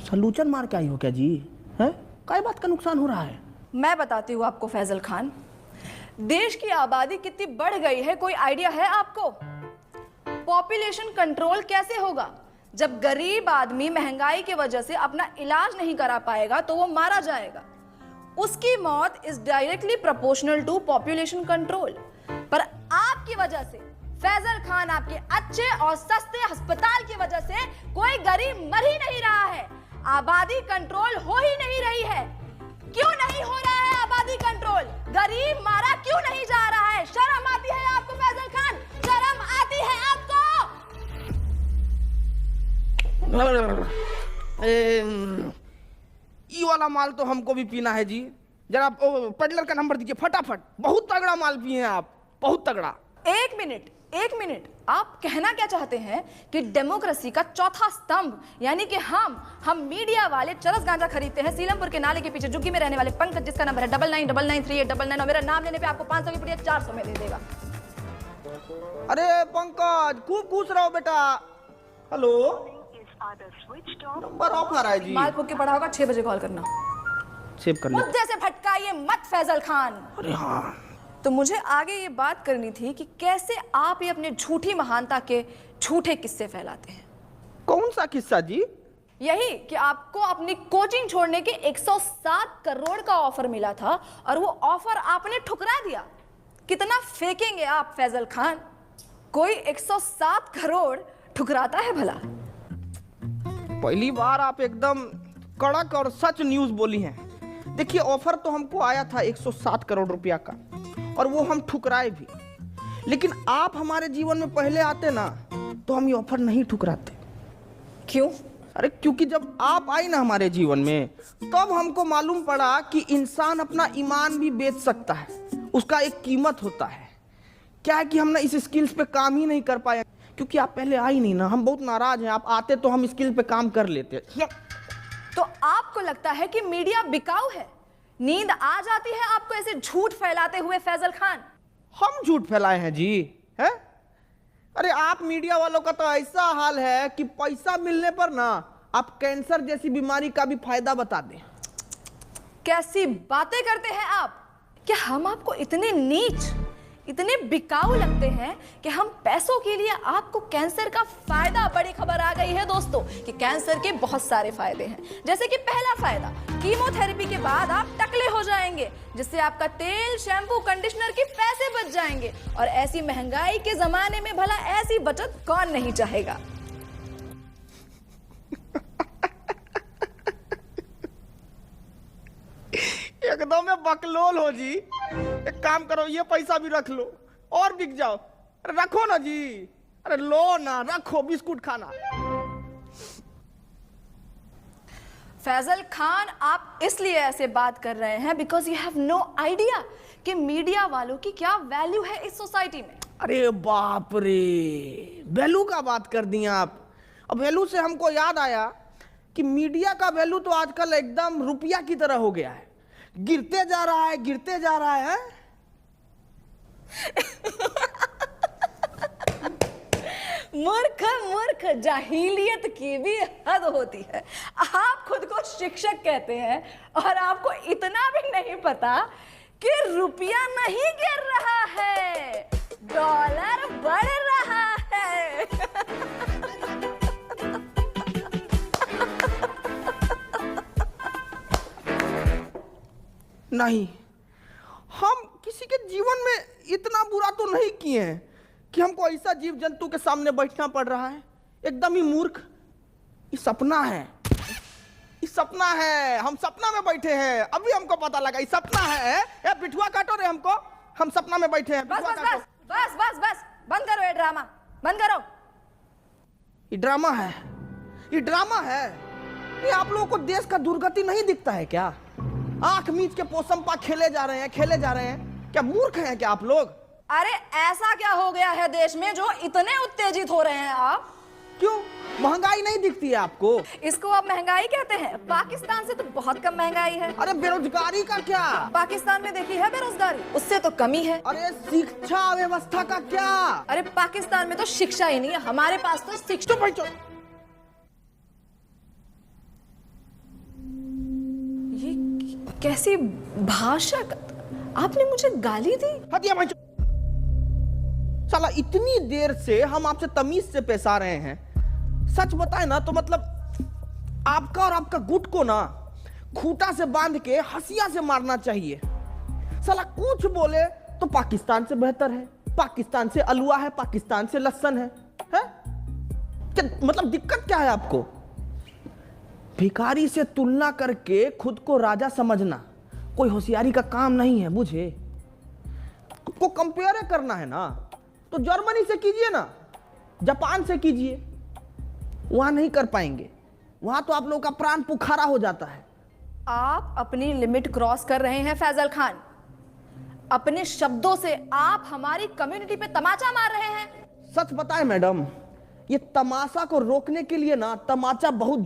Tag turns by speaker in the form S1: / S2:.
S1: सलूचन मार के आई हो क्या जी? है काय बात का नुकसान हो रहा है?
S2: मैं बताती हूँ आपको फैजल खान, देश की आबादी कितनी बढ़ गई है कोई आइडिया है आपको? पॉपुलेशन कंट्रोल कैसे होगा जब गरीब आदमी महंगाई की वजह से अपना इलाज नहीं करा पाएगा तो वो मारा जाएगा। उसकी मौत is directly proportional to population control. पर आपकी वजह से फैजल खान, आपके अच्छे और सस्ते अस्पताल की वजह से कोई गरीब मर ही नहीं रहा है, आबादी कंट्रोल हो ही नहीं रही है। क्यों नहीं हो रहा है आबादी कंट्रोल? गरीब मारा क्यों नहीं जा रहा है? शर्म आती है आपको फैजल खान? शर्म आती है आपको?
S1: ये वाला माल तो हमको भी पीना है जी। जरा पेडलर का नंबर दीजिए फटाफट। बहुत तगड़ा माल पिए हैं आप, बहुत तगड़ा।
S2: एक मिनट, आप कहना क्या चाहते हैं कि डेमोक्रेसी का चौथा स्तंभ यानी कि हम मीडिया वाले चरस गांजा खरीदते हैं सीलमपुर के नाले के पीछे झुग्गी में रहने वाले पंकज, जिसका नंबर है 99993899, और मेरा नाम लेने पे आपको 500 की पुड़िया 400 में दे देगा।
S1: अरे पंकज खूब खुश रहो बेटा। हेलो, नंबर ऑफ आ रहा है जी।
S2: माल फूक के पड़ा होगा, 6 बजे कॉल करना।
S1: सेव कर लो।
S2: मुद्दे से भटकाइए मत फैजल खान।
S1: अरे हाँ,
S2: तो मुझे आगे ये बात करनी थी कि कैसे आप ये अपने झूठी महानता के झूठे किस्से फैलाते हैं।
S1: कौन सा किस्सा जी?
S2: यही कि आपको अपनी कोचिंग छोड़ने के 107 करोड़ का ऑफर मिला था और वो ऑफर आपने ठुकरा दिया। कितना फेंकेंगे आप फैजल खान? कोई 107 करोड़ ठुकराता है भला?
S1: पहली बार आप एकदम कड़क और सच न्यूज बोली हैं। देखिए, ऑफर तो हमको आया था 107 करोड़ रुपया का और वो हम ठुकराए भी, लेकिन आप हमारे जीवन में पहले आते ना तो हम ये ऑफर नहीं ठुकराते।
S2: क्यों?
S1: अरे क्योंकि जब आप आई ना हमारे जीवन में तब हमको मालूम पड़ा कि इंसान अपना ईमान भी बेच सकता है, उसका एक कीमत होता है। क्या है कि हम ना इस स्किल्स पे काम ही नहीं कर पाए क्योंकि आप पहले आई नहीं ना। हम बहुत नाराज हैं, आप आते तो हम स्किल पे काम कर लेते।
S2: तो आपको लगता है कि मीडिया बिकाऊ है? नींद आ जाती है आपको ऐसे झूठ फैलाते हुए फैजल खान?
S1: हम झूठ फैलाए हैं जी? है? अरे आप मीडिया वालों का तो ऐसा हाल है कि पैसा मिलने पर ना आप कैंसर जैसी बीमारी का भी फायदा बता दें।
S2: कैसी बातें करते हैं आप? क्या हम आपको इतने नीच, इतने बिकाऊ लगते हैं कि हम पैसों के लिए आपको कैंसर का फायदा? बड़ी खबर आ गई है दोस्तों कि कैंसर के बहुत सारे फायदे हैं। जैसे कि पहला फायदा, कीमोथेरेपी के बाद आप टकले हो जाएंगे, जिससे आपका तेल, शैम्पू, कंडीशनर के पैसे बच जाएंगे। और ऐसी महंगाई के जमाने में भला ऐसी बचत कौन नहीं चाहेगा?
S1: एकदम में बकलोल हो जी। एक काम करो, ये पैसा भी रख लो और बिक जाओ। अरे रखो ना जी, अरे लो ना, रखो, बिस्कुट खाना।
S2: फैजल खान, आप इसलिए ऐसे बात कर रहे हैं because you have no idea कि मीडिया वालों की क्या वैल्यू है इस सोसाइटी में।
S1: अरे बाप रे, वैल्यू का बात कर दिए आप। अब वैल्यू से हमको याद आया कि मीडिया का वैल्यू तो आजकल एकदम रुपया की तरह हो गया है, गिरते जा रहा है, गिरते जा रहा है।
S2: मूर्ख मूर्ख, जाहिलियत की भी हद होती है। आप खुद को शिक्षक कहते हैं और आपको इतना भी नहीं पता कि रुपया नहीं गिर रहा है, डॉलर बढ़ रहा है।
S1: नहीं, हम किसी के जीवन में इतना बुरा तो नहीं किए हैं कि हमको ऐसा जीव जंतु के सामने बैठना पड़ रहा है। एकदम ही मूर्ख। ये सपना है, ये सपना है। हम सपना में बैठे हैं, अभी हमको पता लगा ये सपना है। ए पिठुआ काटो रे हमको, हम सपना में बैठे हैं।
S2: बस बस बस बस बस बस, बंद करो ये ड्रामा, बंद करो।
S1: ये ड्रामा है, ये ड्रामा है। ये आप लोगों को देश का दुर्गति नहीं दिखता है क्या? आंख मीच के पोसंपा खेले जा रहे हैं, खेले जा रहे हैं। क्या मूर्ख हैं क्या आप लोग?
S2: अरे ऐसा क्या हो गया है देश में जो इतने उत्तेजित हो रहे हैं आप?
S1: क्यों, महंगाई नहीं दिखती है आपको?
S2: इसको आप महंगाई कहते हैं? पाकिस्तान से तो बहुत कम महंगाई है।
S1: अरे बेरोजगारी का क्या?
S2: पाकिस्तान में देखी है बेरोजगारी, उससे तो कमी है।
S1: अरे शिक्षा व्यवस्था का क्या?
S2: अरे पाकिस्तान में तो शिक्षा ही नहीं है, हमारे पास तो शिक्षा। कैसी भाषा, आपने मुझे गाली दी?
S1: हटिया भाई। साला इतनी देर से हम आपसे तमीज से पेश आ रहे हैं, सच बताए ना तो मतलब आपका और आपका गुट को ना खूंटा से बांध के हंसिया से मारना चाहिए। साला कुछ बोले तो पाकिस्तान से बेहतर है, पाकिस्तान से अलुआ है, पाकिस्तान से लहसन है? क्या मतलब दिक्कत क्या है आपको? भिखारी से तुलना करके खुद को राजा समझना कोई होशियारी का काम नहीं है, बुझे? को कंपेयर करना है ना तो जर्मनी से कीजिए ना, जापान से कीजिए, वहां नहीं कर पाएंगे, वहां तो आप लोगों का प्राण पुखारा हो जाता है।
S2: आप अपनी लिमिट क्रॉस कर रहे हैं फैजल खान। अपने शब्दों से आप हमारी कम्युनिटी पे तमाचा मार रहे हैं।
S1: सच बताएं मैडम, ये तमाशा को रोकने के लिए ना तमाचा बहुत